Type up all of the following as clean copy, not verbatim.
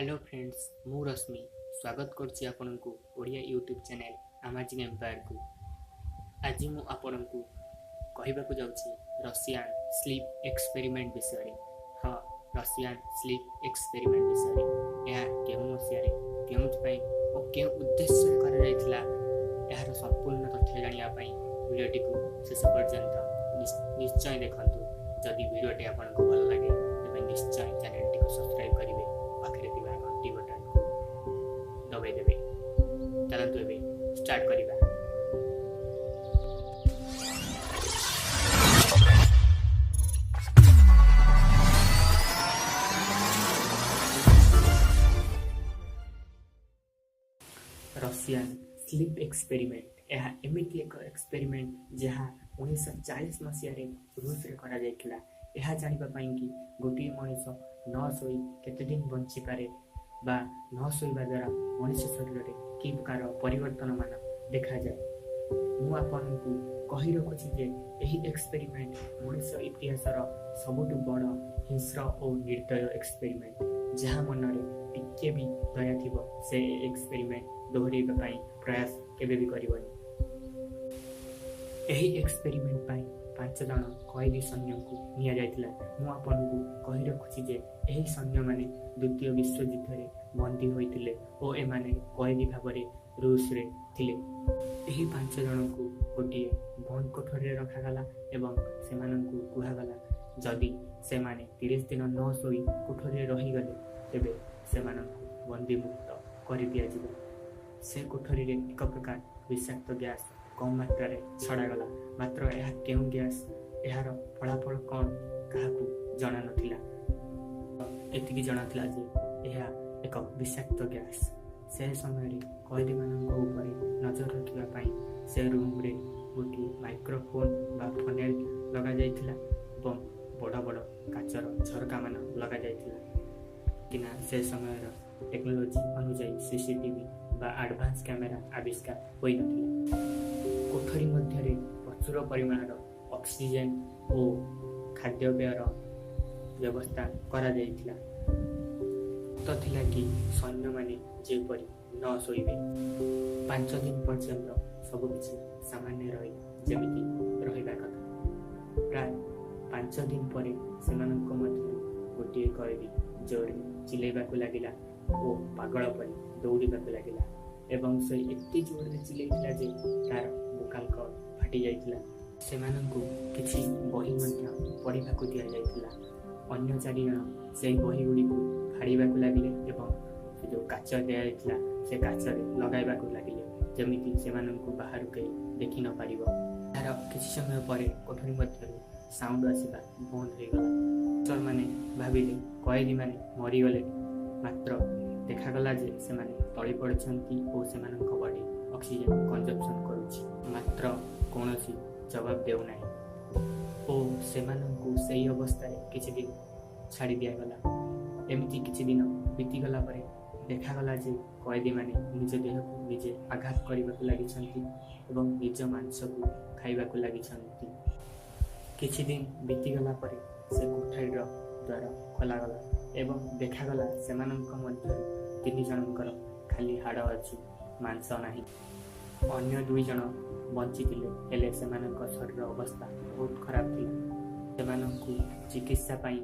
Hello friends मु रश्मि स्वागत करछि आपनकु Odia YouTube channel amazing empire को। आज मु आपनकु कहबाकू जाउछि रशियन स्लीप एक्सपेरिमेंट विषय। हाँ, रशियन स्लीप एक्सपेरिमेंट विषय यह केउ मसियारे केउथपई ओ केउ उद्देश्य करा जायतिला यार संपूर्ण तथ्य जानिया पई वीडियोटी को शेष पर्यंत निश्चय देखंतु। जदि वीडियोटी आपनकु भल लागे तबे निश्चय चैनल को सब्सक्राइब करिवे, पाखरे थिबा घंटी बटन को दबाई देबे। चलंतु एबे स्टार्ट करिबा। रशियन स्लीप एक्सपेरिमेंट यह एमिति एक एक्सपेरिमेंट जहाँ 1940 मसीह रूस रे करा जायतिला। यह जानिबा पई कि गोटे मनुष्य न सोई केते दिन बंची पारे बा न सोइबा द्वारा मनुष्य शरीर रे कि प्रकार परिवर्तन मान देखा जाए। मु आपनकु कहि रखुछि जे एही एक्सपेरिमेंट मनुष्य इतिहासर सबुठु बड़ हिंस्र और निर्दय एक्सपेरिमेंट। जहाँ मनरे टिके भी दया थिबो से एक्सपेरिमेंट दोहराइबा पई प्रयास केबे भी करिवनी। एही एक्सपेरिमेंट पई 5 जन कैदी सैन्य को निया जायतिला। मु आपनकु कहि रखुछि जे एही सैन्य माने द्वितीय विश्व युद्ध रे बंदी होइतिले ओ एमाने कैदी भाबरे रूस रे थिले। एही 5 जन को गोटे बंद कोठरी रे रखा गला एवं सेमानंकु कुहा गला जदि सेमाने 30 दिन न सोई कोठरी रे रही गले तेबे सेमानंकु बंदी मुक्त करि दिया जिवो। से कोठरी रे एक प्रकार विषाक्त गैस कम मात्रा रे छड़ा गला, मात्र यह केउ गैस यार फलाफल कौन काहाकू जना नथिला। एतिकी जना थिला जे यह एक विषाक्त गैस। से समय रे कैदी मानक ऊपर नजर रखिबा पई से रूम रे गोटे माइक्रोफोन बा फनेल लगा जायतिला एवं बड़ बड़ काचर झरका मान लगा जायतिला किना से समय टेक्नोलोजी अनुसार सीसीटीवी बा एडवांस कैमेरा आविष्कार होई नथिला। कोठरी मध्य प्रचुर परिमाण ऑक्सीजन और खाद्यपेयर व्यवस्था करा जायतिला। तो थिला कि सैन्य माने जेपरि न सोइबे 5 दिन पर्यंत सब किछि सामान्य रही जेमिति रहिबा कथा। प्राय 5 दिन परे सेमानक मध्य गोटे कैदी जोरे चिलेबाकू लागिला ओ पागल परि दौड़ीबाकू लागिला एवं से एते जोरे चिलेइतिला जे तार बुकाल फाटी जाइतिला। सेमानंकु किछि बही मध्य पढ़िबाकू दिया जाइतिला। अन्य 4 जन सेही बही गुडी को फाड़ीबाकू लागिले एवं से जो काच दिया जाइतिला से काच रे लगाइबाकू लागिले जेमिति सेमानंकु बाहर के देखि न पारिबो। तार किछि समय परे कोठरी मध्य साउंड आसीबा बंद हो गला। सर माने भाबिले कैदी माने मरि गले, मात्र देखागला जे सेमाने तळी पड़छंती ओ सेमानंक बॉडी ऑक्सीजन कंजम्पशन करूछि, मात्र कोनोसी जवाब देउ नाही ओ सेमानंकु सेही अवस्था रे किछि दिन छाड़ी दिया गला। एमिति किछि दिन बीती गला परे देखागला जे कैदी माने निज देह को निजे आघात करिबाकू लागिछंती एवं निज मांस को खाइबाकू लागिछंती। किछि दिन बीती गला परे से कोठरीर द्वार खोला गला एवं देखागला सेमानंक मध्य 3 जनकर खाली हाड़ अछि, मांस नाही। अन्य 2 जन बंचितिले हेले सेमानंक शरीर अवस्था बहुत खराब थिला। सेमानंकु चिकित्सा पई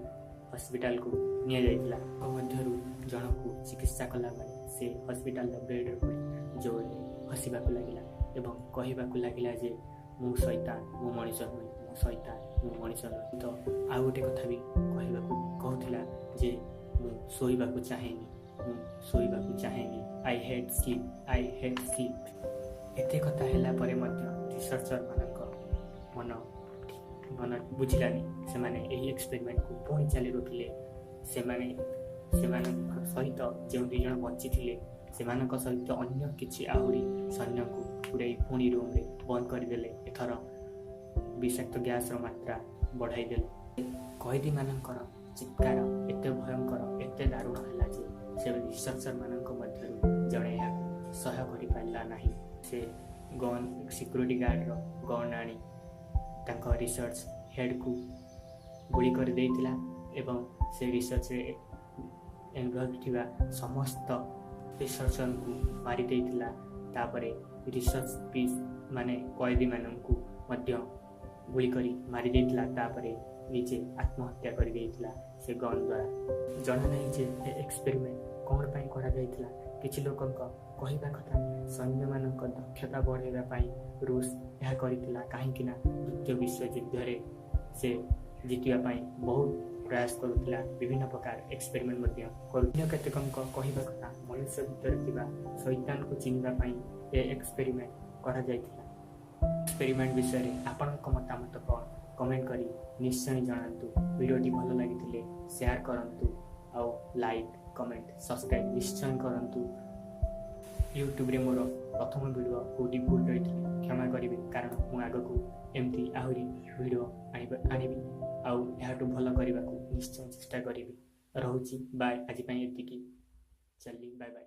हॉस्पिटल को निया जायतिला। मध्यरु जनकु चिकित्सा कला बेले से हॉस्पिटल बेड रे पड़ी जोरे हसिबाकू लागिला एवं कहिबाकू लागिला जे मु शैतान, मु मनुष्य नुहे, मु शैतान, मु मनुष्य नुहे। तो आ गोटे कथा भी कहिबाकू कहथिला जे मु सोइबाकू चाहेनी, मु सोइबाकू चाहेनी, आई हेट स्लीप। एते कथा हेला परे मध्य रिसर्चर मानक मन बुझिलानी। सेमाने एही एक्सपेरिमेंट को पुणी चाली रोकिले। सेमानक सहित जो 2 जन बंची थिले सेमानक सहित अन्य किछि आहुरी सैन्य को पुरै पुणी रूम रे बंद करदेले। एथर विषाक्त गैस रो मात्रा बढ़ाई देले। कैदी मानकर चित्कार एते भयंकर एते दारुण हला जे से रिसर्चर मानक मध्य जणे या सहाय करि पाइला नाही। से गन सिक्योरिटी गार्ड रो गन आनी तांको रिसर्च हेड को गुली कर देइतिला एवं से रिसर्च रे इनवॉल्व थिबा समस्त रिसर्चर को मारी देइतिला। तापरे रिसर्च पीस माने कैदी माननकु मध्य गुली करी मारी देइतिला। तापरे निजे आत्महत्या कर देइतिला से गन द्वारा। जना नहीं जे एक्सपेरिमेंट कौन पाई करा जाइतिला। किछि लोकंक कहिबा कथा सैन्य मानक दक्षता बढ़ाइबा पाई रूस यह करितिला। काहेकि ना द्वितीय विश्व युद्ध रे से जितिया पाई बहुत प्रयास करुतिला। विभिन्न प्रकार एक्सपेरिमेंट मध्य करुतिला। केतेकंक कहिबा कथा मनुष्य भीतर थिबा शैतान को चिन्हबा पाई ए एक्सपेरिमेंट करा जाइतिला। एक्सपेरिमेंट विषय रे आपनक मतामत कौन कमेंट करी निश्चय जणांतु। वीडियोटी भल लागिथिले शेयर करंतु आउ लाइक कमेंट सब्सक्राइब निश्चय करंतु। यूट्यूब रे मोर प्रथम वीडियो कोडी भूल रही क्षमा करी कारण मु आग को एमती आहरी वीडियो आनिबी आउ याटू भल करने को निश्चय चेष्टा करी। रहुची बाय आज एतिकी चली बाय बाय।